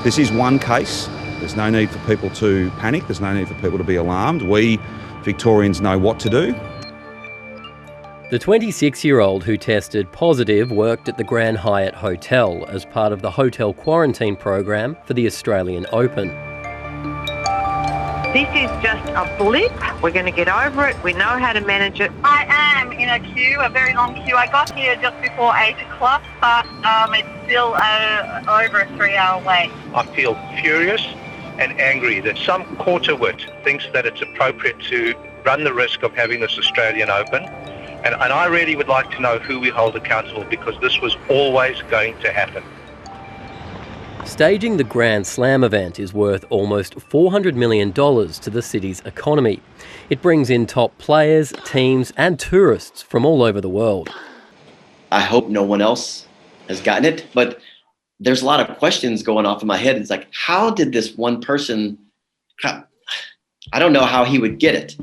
This is one case. There's no need for people to panic. There's no need for people to be alarmed. We Victorians know what to do. The 26-year-old who tested positive worked at the Grand Hyatt Hotel as part of the hotel quarantine program for the Australian Open. This is just a blip. We're going to get over it. We know how to manage it. I am in a queue, a very long queue. I got here just before 8 o'clock, but it's still over a 3-hour wait. I feel furious and angry that some quarterwit thinks that it's appropriate to run the risk of having this Australian Open. And I really would like to know who we hold accountable, because this was always going to happen. Staging the Grand Slam event is worth almost $400 million to the city's economy. It brings in top players, teams and tourists from all over the world. I hope no one else has gotten it, but there's a lot of questions going off in my head. It's like, how did this one person, I don't know how he would get it.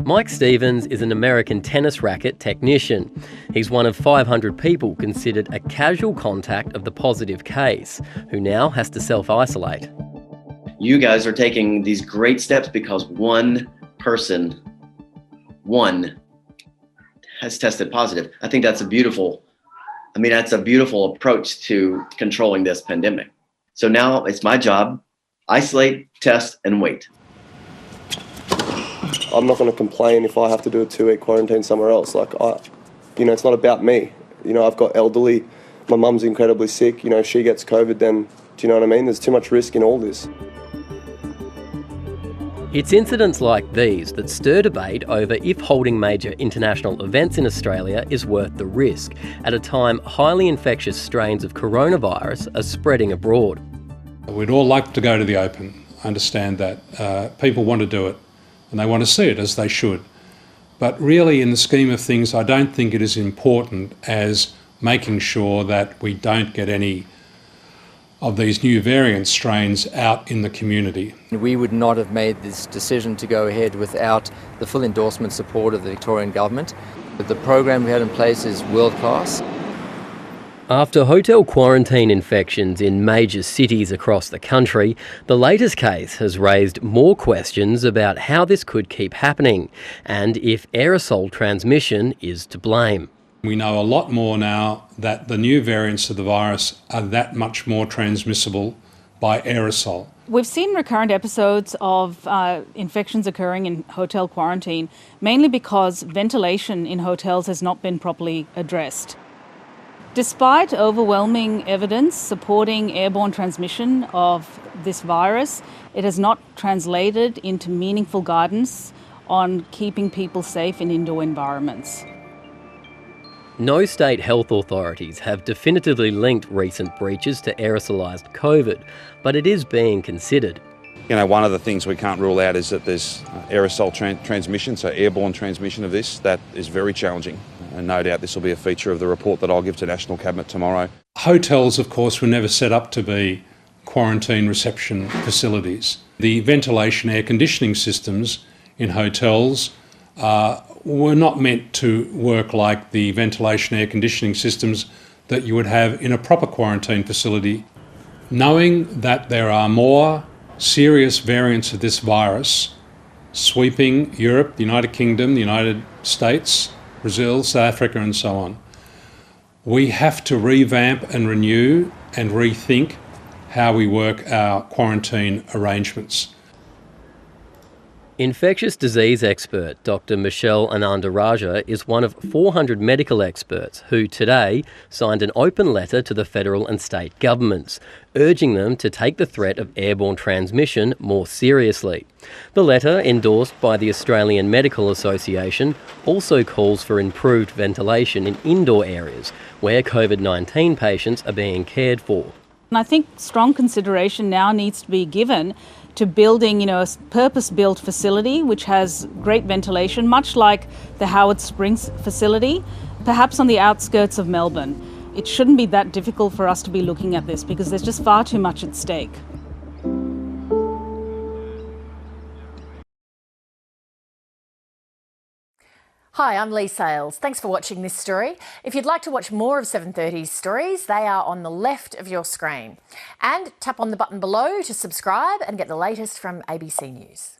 Mike Stevens is an American tennis racket technician. He's one of 500 people considered a casual contact of the positive case, who now has to self-isolate. You guys are taking these great steps because one person has tested positive. I think that's a beautiful approach to controlling this pandemic. So now it's my job, isolate, test, and wait. I'm not going to complain if I have to do a 2-week quarantine somewhere else. It's not about me. I've got elderly, my mum's incredibly sick. If she gets COVID, then, do you know what I mean? There's too much risk in all this. It's incidents like these that stir debate over if holding major international events in Australia is worth the risk, at a time highly infectious strains of coronavirus are spreading abroad. We'd all like to go to the Open. I understand that. People want to do it. And they want to see it, as they should. But really, in the scheme of things, I don't think it is important as making sure that we don't get any of these new variant strains out in the community. We would not have made this decision to go ahead without the full endorsement support of the Victorian government. But the program we had in place is world-class. After hotel quarantine infections in major cities across the country, the latest case has raised more questions about how this could keep happening and if aerosol transmission is to blame. We know a lot more now that the new variants of the virus are that much more transmissible by aerosol. We've seen recurrent episodes of infections occurring in hotel quarantine, mainly because ventilation in hotels has not been properly addressed. Despite overwhelming evidence supporting airborne transmission of this virus, it has not translated into meaningful guidance on keeping people safe in indoor environments. No state health authorities have definitively linked recent breaches to aerosolised COVID, but it is being considered. One of the things we can't rule out is that there's aerosol transmission, so airborne transmission of this. That is very challenging. And no doubt this will be a feature of the report that I'll give to National Cabinet tomorrow. Hotels, of course, were never set up to be quarantine reception facilities. The ventilation air conditioning systems in hotels were not meant to work like the ventilation air conditioning systems that you would have in a proper quarantine facility. Knowing that there are more serious variants of this virus sweeping Europe, the United Kingdom, the United States, Brazil, South Africa and so on, we have to revamp and renew and rethink how we work our quarantine arrangements. Infectious disease expert Dr. Michelle Anandaraja is one of 400 medical experts who today signed an open letter to the federal and state governments, urging them to take the threat of airborne transmission more seriously. The letter, endorsed by the Australian Medical Association, also calls for improved ventilation in indoor areas where COVID-19 patients are being cared for. And I think strong consideration now needs to be given to building, a purpose-built facility which has great ventilation, much like the Howard Springs facility, perhaps on the outskirts of Melbourne. It shouldn't be that difficult for us to be looking at this because there's just far too much at stake. Hi, I'm Lee Sales. Thanks for watching this story. If you'd like to watch more of 730's stories, they are on the left of your screen. And tap on the button below to subscribe and get the latest from ABC News.